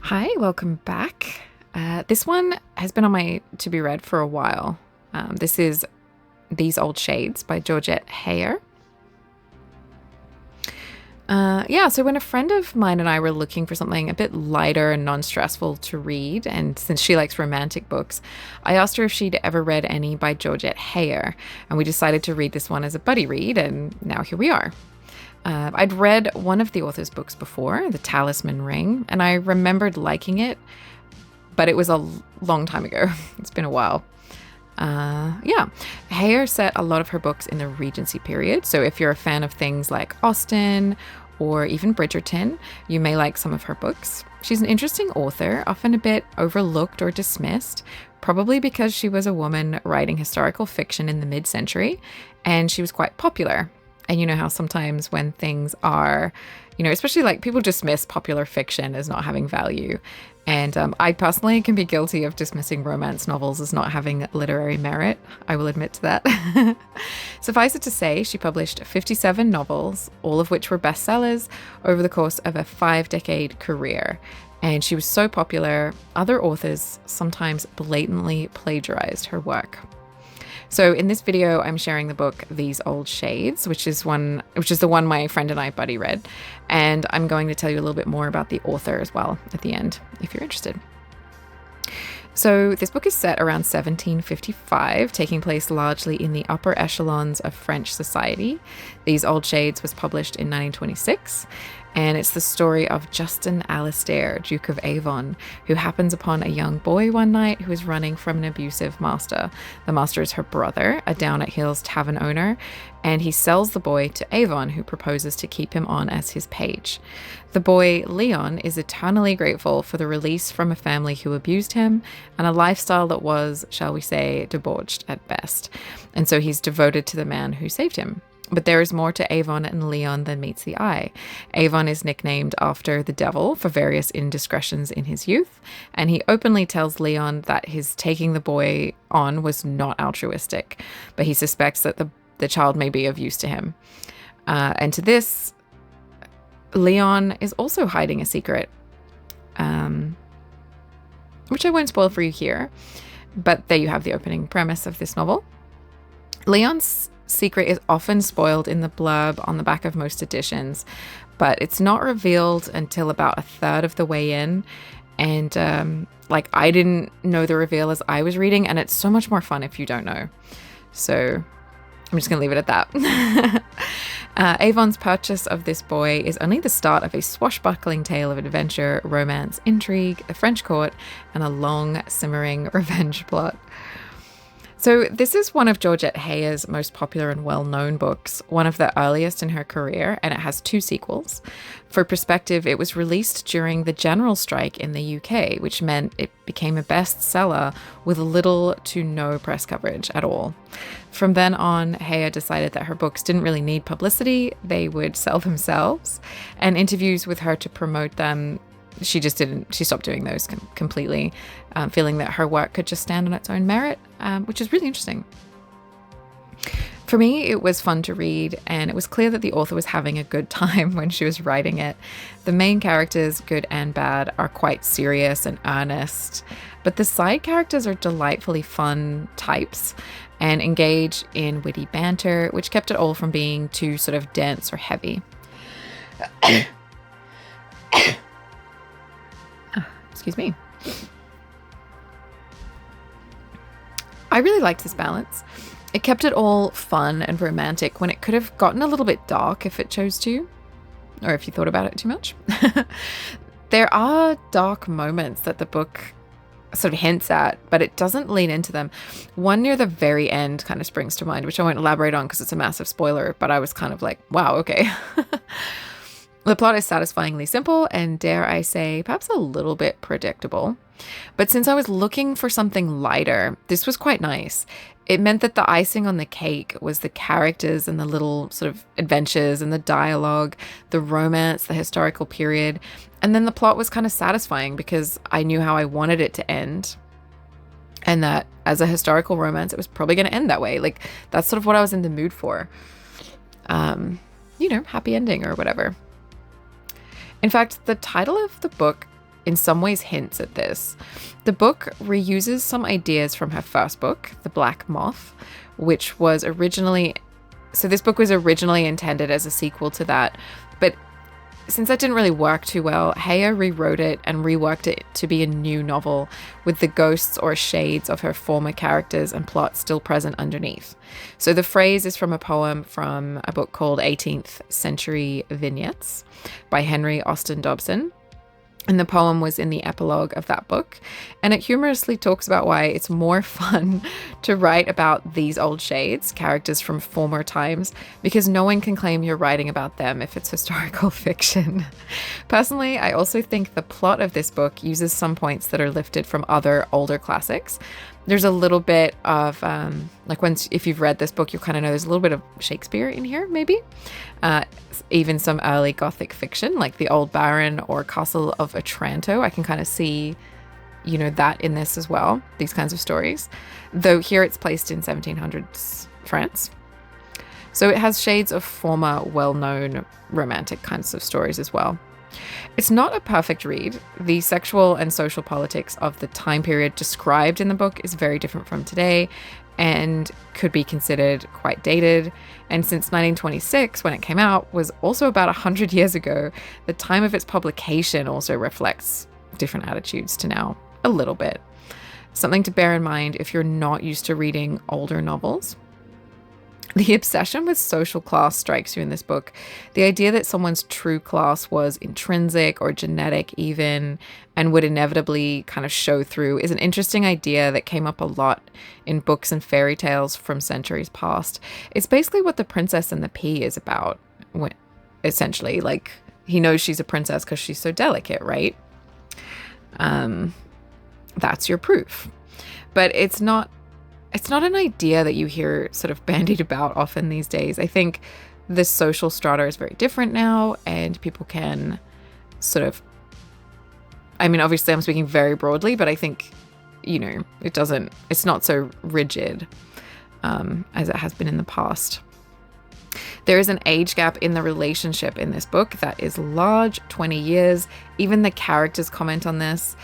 Hi, welcome back. This one has been on my to be read for a while. This is These Old Shades by Georgette Heyer. So when a friend of mine and I were looking for something a bit lighter and non-stressful to read, and since she likes romantic books, I asked her if she'd ever read any by Georgette Heyer, and we decided to read this one as a buddy read, and now here we are. I'd read one of the author's books before, The Talisman Ring, and I remembered liking it, but it was a long time ago. It's been a while. Heyer set a lot of her books in the Regency period, so if you're a fan of things like Austen or even Bridgerton, you may like some of her books. She's an interesting author, often a bit overlooked or dismissed, probably because she was a woman writing historical fiction in the mid-century, and she was quite popular. And you know how sometimes when things are, especially like people dismiss popular fiction as not having value. And I personally can be guilty of dismissing romance novels as not having literary merit. I will admit to that. Suffice it to say, she published 57 novels, all of which were bestsellers over the course of a 5-decade career. And she was so popular, other authors sometimes blatantly plagiarized her work. So in this video, I'm sharing the book These Old Shades, which is the one my friend and I buddy read, and I'm going to tell you a little bit more about the author as well at the end, if you're interested. So this book is set around 1755, taking place largely in the upper echelons of French society. These Old Shades was published in 1926, and it's the story of Justin Alastair, Duke of Avon, who happens upon a young boy one night who is running from an abusive master. The master is her brother, a down-at-heels tavern owner, and he sells the boy to Avon, who proposes to keep him on as his page. The boy, Leon, is eternally grateful for the release from a family who abused him and a lifestyle that was, shall we say, debauched at best. And so he's devoted to the man who saved him. But there is more to Avon and Leon than meets the eye. Avon is nicknamed after the devil for various indiscretions in his youth, and he openly tells Leon that his taking the boy on was not altruistic, but he suspects that the child may be of use to him. And to this, Leon is also hiding a secret, which I won't spoil for you here, but there you have the opening premise of this novel. Leon's secret is often spoiled in the blurb on the back of most editions, but it's not revealed until about a third of the way in. And I didn't know the reveal as I was reading, and it's so much more fun if you don't know. So I'm just going to leave it at that. Avon's purchase of this boy is only the start of a swashbuckling tale of adventure, romance, intrigue, the French court, and a long, simmering revenge plot. So this is one of Georgette Heyer's most popular and well-known books, one of the earliest in her career, and it has 2 sequels. For perspective, it was released during the general strike in the UK, which meant it became a bestseller with little to no press coverage at all. From then on, Heyer decided that her books didn't really need publicity, they would sell themselves, and interviews with her to promote them, she stopped doing those completely, feeling that her work could just stand on its own merit, which is really interesting. For me, it was fun to read, and it was clear that the author was having a good time when she was writing it. The main characters, good and bad, are quite serious and earnest, but the side characters are delightfully fun types and engage in witty banter, which kept it all from being too sort of dense or heavy. Excuse me. I really liked this balance. It kept it all fun and romantic when it could have gotten a little bit dark if it chose to, or if you thought about it too much. There are dark moments that the book sort of hints at, but it doesn't lean into them. One near the very end kind of springs to mind, which I won't elaborate on because it's a massive spoiler, but I was kind of like, wow, okay. The plot is satisfyingly simple and, dare I say, perhaps a little bit predictable. But since I was looking for something lighter, this was quite nice. It meant that the icing on the cake was the characters and the little sort of adventures and the dialogue, the romance, the historical period. And then the plot was kind of satisfying because I knew how I wanted it to end. And that as a historical romance, it was probably going to end that way. Like, that's sort of what I was in the mood for. Happy ending or whatever. In fact, the title of the book in some ways hints at this. The book reuses some ideas from her first book, The Black Moth, which was originally... So this book was originally intended as a sequel to that, but since that didn't really work too well, Heyer rewrote it and reworked it to be a new novel with the ghosts or shades of her former characters and plot still present underneath. So the phrase is from a poem from a book called 18th Century Vignettes by Henry Austin Dobson. And the poem was in the epilogue of that book. And it humorously talks about why it's more fun to write about these old shades, characters from former times, because no one can claim you're writing about them if it's historical fiction. Personally, I also think the plot of this book uses some points that are lifted from other older classics. There's a little bit of, if you've read this book, you'll kind of know there's a little bit of Shakespeare in here, maybe. Even some early Gothic fiction, like The Old Baron or Castle of Otranto. I can kind of see, that in this as well, these kinds of stories. Though here it's placed in 1700s France. So it has shades of former well-known romantic kinds of stories as well. It's not a perfect read. The sexual and social politics of the time period described in the book is very different from today and could be considered quite dated. And since 1926, when it came out, was also about 100 years ago, the time of its publication also reflects different attitudes to now, a little bit. Something to bear in mind if you're not used to reading older novels. The obsession with social class strikes you in this book. The idea that someone's true class was intrinsic or genetic even, and would inevitably kind of show through, is an interesting idea that came up a lot in books and fairy tales from centuries past. It's basically what The Princess and the Pea is about, essentially. Like, he knows she's a princess because she's so delicate, right? That's your proof. But it's not an idea that you hear sort of bandied about often these days. I think the social strata is very different now, and people can sort of, obviously I'm speaking very broadly, but I think, it's not so rigid as it has been in the past. There is an age gap in the relationship in this book that is large, 20 years. Even the characters comment on this.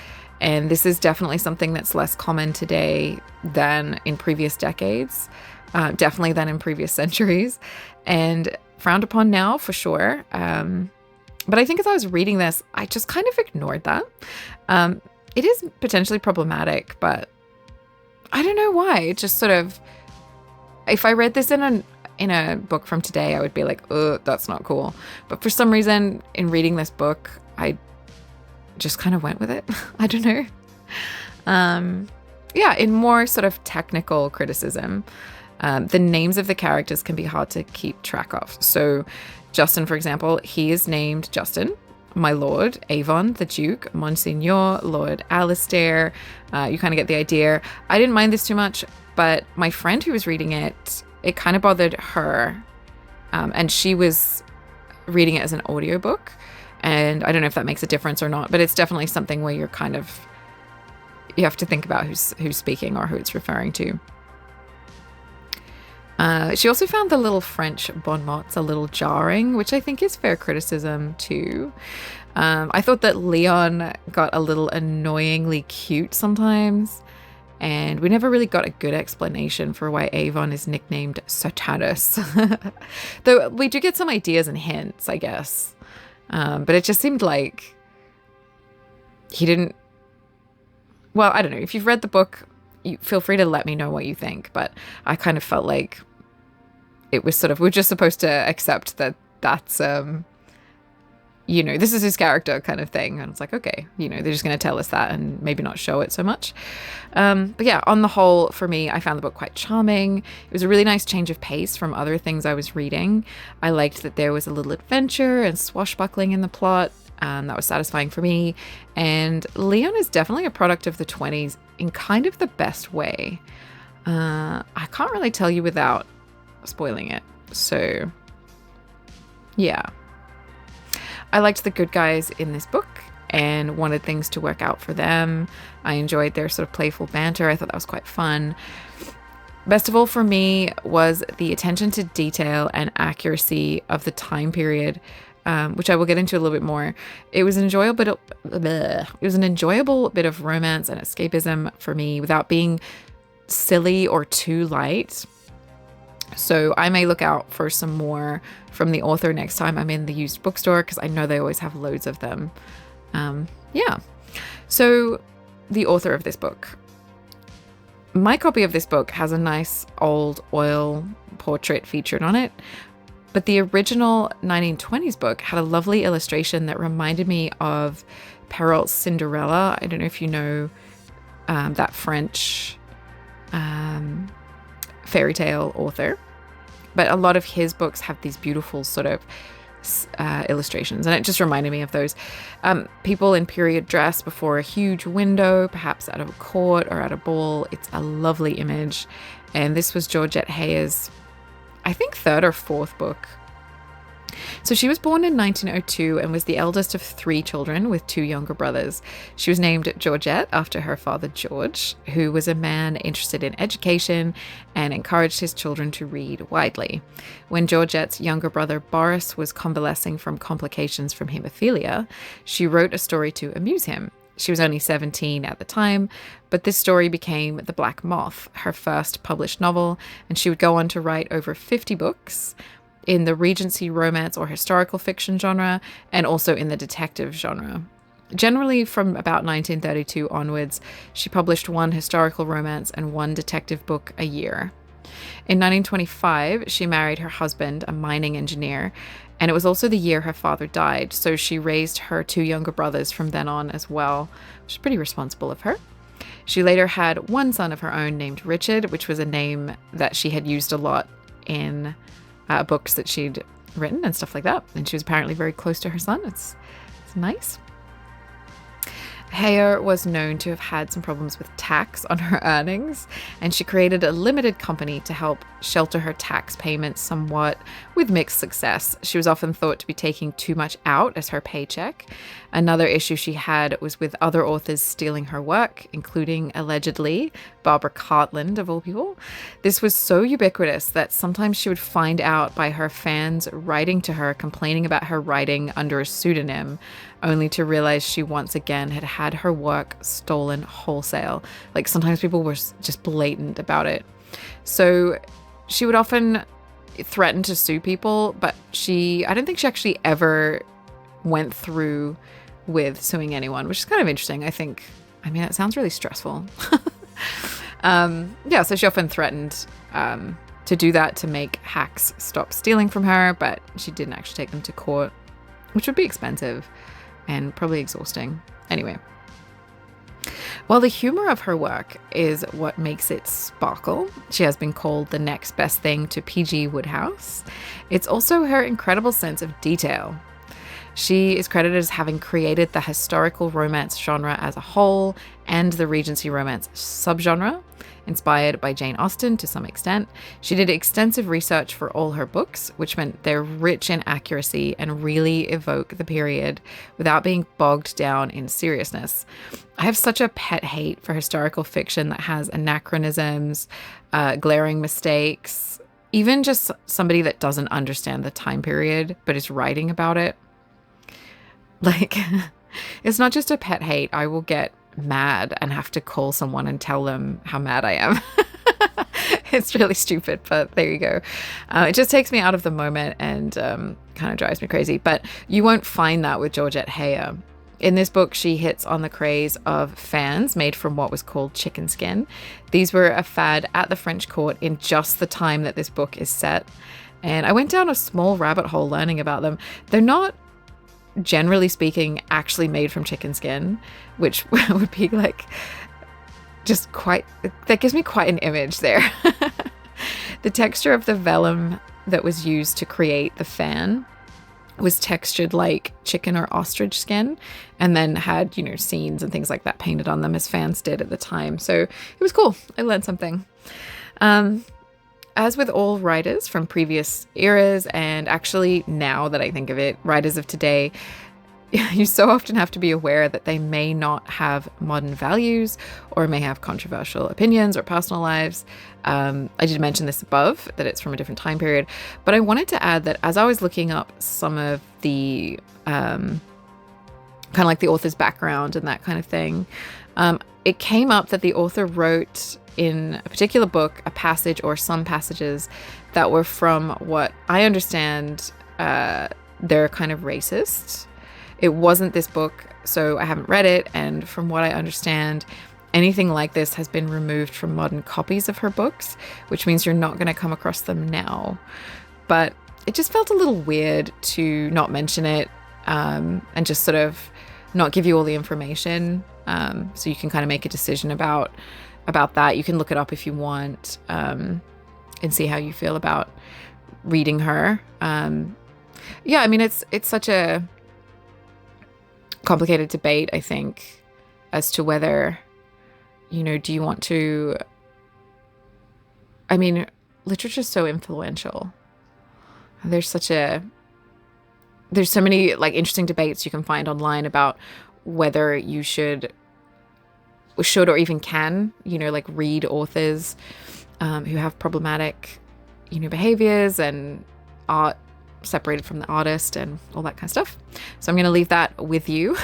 And this is definitely something that's less common today than in previous decades, definitely than in previous centuries, and frowned upon now for sure. But I think as I was reading this, I just kind of ignored that. It is potentially problematic, but I don't know why. It just sort of, if I read this in a book from today, I would be like, oh, that's not cool. But for some reason, in reading this book, I just kind of went with it. I don't know. In more sort of technical criticism, the names of the characters can be hard to keep track of. So Justin, for example, he is named Justin, my Lord, Avon, the Duke, Monsignor, Lord Alastair. You kind of get the idea. I didn't mind this too much, but my friend who was reading it kind of bothered her. And she was reading it as an audiobook. And I don't know if that makes a difference or not, but it's definitely something where you have to think about who's speaking or who it's referring to. She also found the little French bon mots a little jarring, which I think is fair criticism too. I thought that Leon got a little annoyingly cute sometimes, and we never really got a good explanation for why Avon is nicknamed Satanas. Though we do get some ideas and hints, I guess. But it just seemed like he didn't... Well, I don't know. If you've read the book, you feel free to let me know what you think. But I kind of felt like it was sort of... We're just supposed to accept that that's, this is his character kind of thing. And it's like, okay, they're just going to tell us that and maybe not show it so much. But yeah, on the whole, for me, I found the book quite charming. It was a really nice change of pace from other things I was reading. I liked that there was a little adventure and swashbuckling in the plot. That was satisfying for me. And Leon is definitely a product of the 20s in kind of the best way. I can't really tell you without spoiling it. So, yeah. I liked the good guys in this book and wanted things to work out for them. I enjoyed their sort of playful banter. I thought that was quite fun. Best of all for me was the attention to detail and accuracy of the time period. which I will get into a little bit more. It was an enjoyable bit of romance and escapism for me without being silly or too light. So I may look out for some more from the author next time I'm in the used bookstore, because I know they always have loads of them. So the author of this book. My copy of this book has a nice old oil portrait featured on it, but the original 1920s book had a lovely illustration that reminded me of Perrault's Cinderella. I don't know if you know that French fairy tale author, but a lot of his books have these beautiful sort of illustrations, and it just reminded me of those people in period dress before a huge window, perhaps at a court or at a ball. It's a lovely image, and this was Georgette Heyer's, I think, third or fourth book. So she was born in 1902 and was the eldest of 3 children with 2 younger brothers. She was named Georgette after her father George, who was a man interested in education and encouraged his children to read widely. When Georgette's younger brother Boris was convalescing from complications from hemophilia, she wrote a story to amuse him. She was only 17 at the time, but this story became The Black Moth, her first published novel, and she would go on to write over 50 books in the Regency romance or historical fiction genre, and also in the detective genre. Generally, from about 1932 onwards, she published 1 historical romance and 1 detective book a year. In 1925, she married her husband, a mining engineer, and it was also the year her father died, so she raised her 2 younger brothers from then on as well, which is pretty responsible of her. She later had 1 son of her own named Richard, which was a name that she had used a lot in books that she'd written and stuff like that. And she was apparently very close to her son. It's nice. Heyer was known to have had some problems with tax on her earnings, and she created a limited company to help shelter her tax payments somewhat, with mixed success. She was often thought to be taking too much out as her paycheck. Another issue she had was with other authors stealing her work, including, allegedly, Barbara Cartland, of all people. This was so ubiquitous that sometimes she would find out by her fans writing to her, complaining about her writing under a pseudonym, only to realize she once again had her work stolen wholesale. Like, sometimes people were just blatant about it. So she would often threaten to sue people, but I don't think she actually ever went through with suing anyone, which is kind of interesting. It sounds really stressful. So she often threatened to do that to make hacks stop stealing from her, but she didn't actually take them to court, which would be expensive and probably exhausting. Anyway, while the humor of her work is what makes it sparkle, she has been called the next best thing to P.G. Wodehouse. It's also her incredible sense of detail. She is credited as having created the historical romance genre as a whole and the Regency romance subgenre, inspired by Jane Austen to some extent. She did extensive research for all her books, which meant they're rich in accuracy and really evoke the period without being bogged down in seriousness. I have such a pet hate for historical fiction that has anachronisms, glaring mistakes, even just somebody that doesn't understand the time period but is writing about it. Like, it's not just a pet hate. I will get mad and have to call someone and tell them how mad I am. It's really stupid, but there you go. It just takes me out of the moment and kind of drives me crazy. But you won't find that with Georgette Heyer. In this book, she hits on the craze of fans made from what was called chicken skin. These were a fad at the French court in just the time that this book is set. And I went down a small rabbit hole learning about them. They're not, generally speaking, actually made from chicken skin, which would be like just quite, that gives me quite an image there. The texture of the vellum that was used to create the fan was textured like chicken or ostrich skin, and then had, scenes and things like that painted on them as fans did at the time. So it was cool. I learned something. As with all writers from previous eras, and actually now that I think of it, writers of today, you so often have to be aware that they may not have modern values or may have controversial opinions or personal lives. I did mention this above, that it's from a different time period, but I wanted to add that as I was looking up some of the kind of like the author's background and that kind of thing, it came up that the author wrote in a particular book a passage or some passages that were from what I understand they're kind of racist. It wasn't this book, so I haven't read it, and from what I understand, anything like this has been removed from modern copies of her books, which means you're not going to come across them now. But it just felt a little weird to not mention it, and just sort of not give you all the information, so you can kind of make a decision about that. You can look it up if you want, and see how you feel about reading her. Yeah, I mean, it's such a complicated debate, I think, as to whether, do you want to... I mean, literature's so influential. There's so many like interesting debates you can find online about whether you should or even can, like read authors who have problematic, behaviors and art separated from the artist and all that kind of stuff. So I'm going to leave that with you.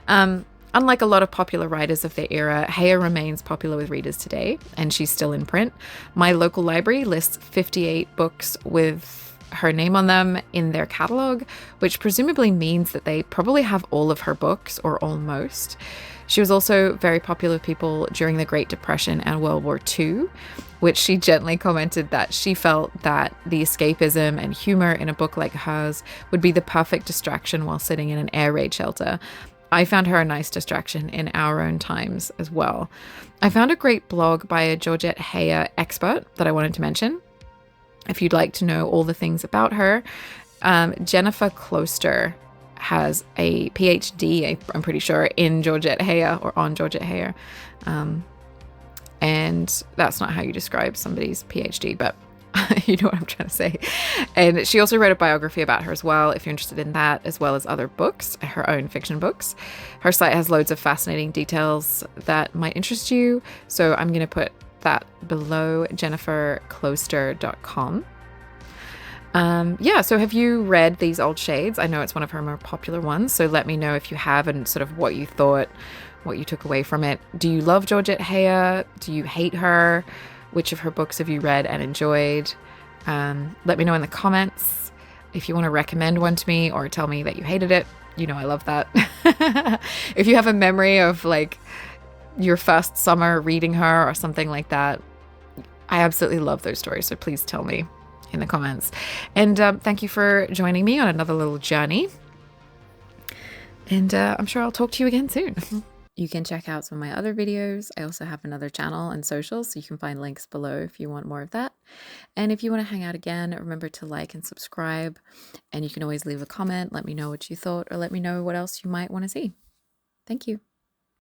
Unlike a lot of popular writers of their era, Heyer remains popular with readers today, and she's still in print. My local library lists 58 books with her name on them in their catalogue, which presumably means that they probably have all of her books, or almost. She was also very popular with people during the Great Depression and World War II, which she gently commented that she felt that the escapism and humor in a book like hers would be the perfect distraction while sitting in an air raid shelter. I found her a nice distraction in our own times as well. I found a great blog by a Georgette Heyer expert that I wanted to mention. If you'd like to know all the things about her, Jennifer Closter has a PhD, I'm pretty sure, in Georgette Heyer or on Georgette Heyer. And that's not how you describe somebody's PhD, but you know what I'm trying to say. And she also wrote a biography about her as well, if you're interested in that, as well as other books, her own fiction books. Her site has loads of fascinating details that might interest you. So I'm going to put that below, jennifercloster.com. So have you read These Old Shades? I know it's one of her more popular ones, so let me know if you have and sort of what you thought, what you took away from it. Do you love Georgette Heyer? Do you hate her? Which of her books have you read and enjoyed? Let me know in the comments. If you want to recommend one to me or tell me that you hated it, I love that. If you have a memory of like your first summer reading her or something like that, I absolutely love those stories, so please tell me in the comments. And thank you for joining me on another little journey. And I'm sure I'll talk to you again soon. You can check out some of my other videos. I also have another channel and socials, so you can find links below if you want more of that. And if you want to hang out again, remember to like and subscribe. And you can always leave a comment, let me know what you thought, or let me know what else you might want to see. Thank you.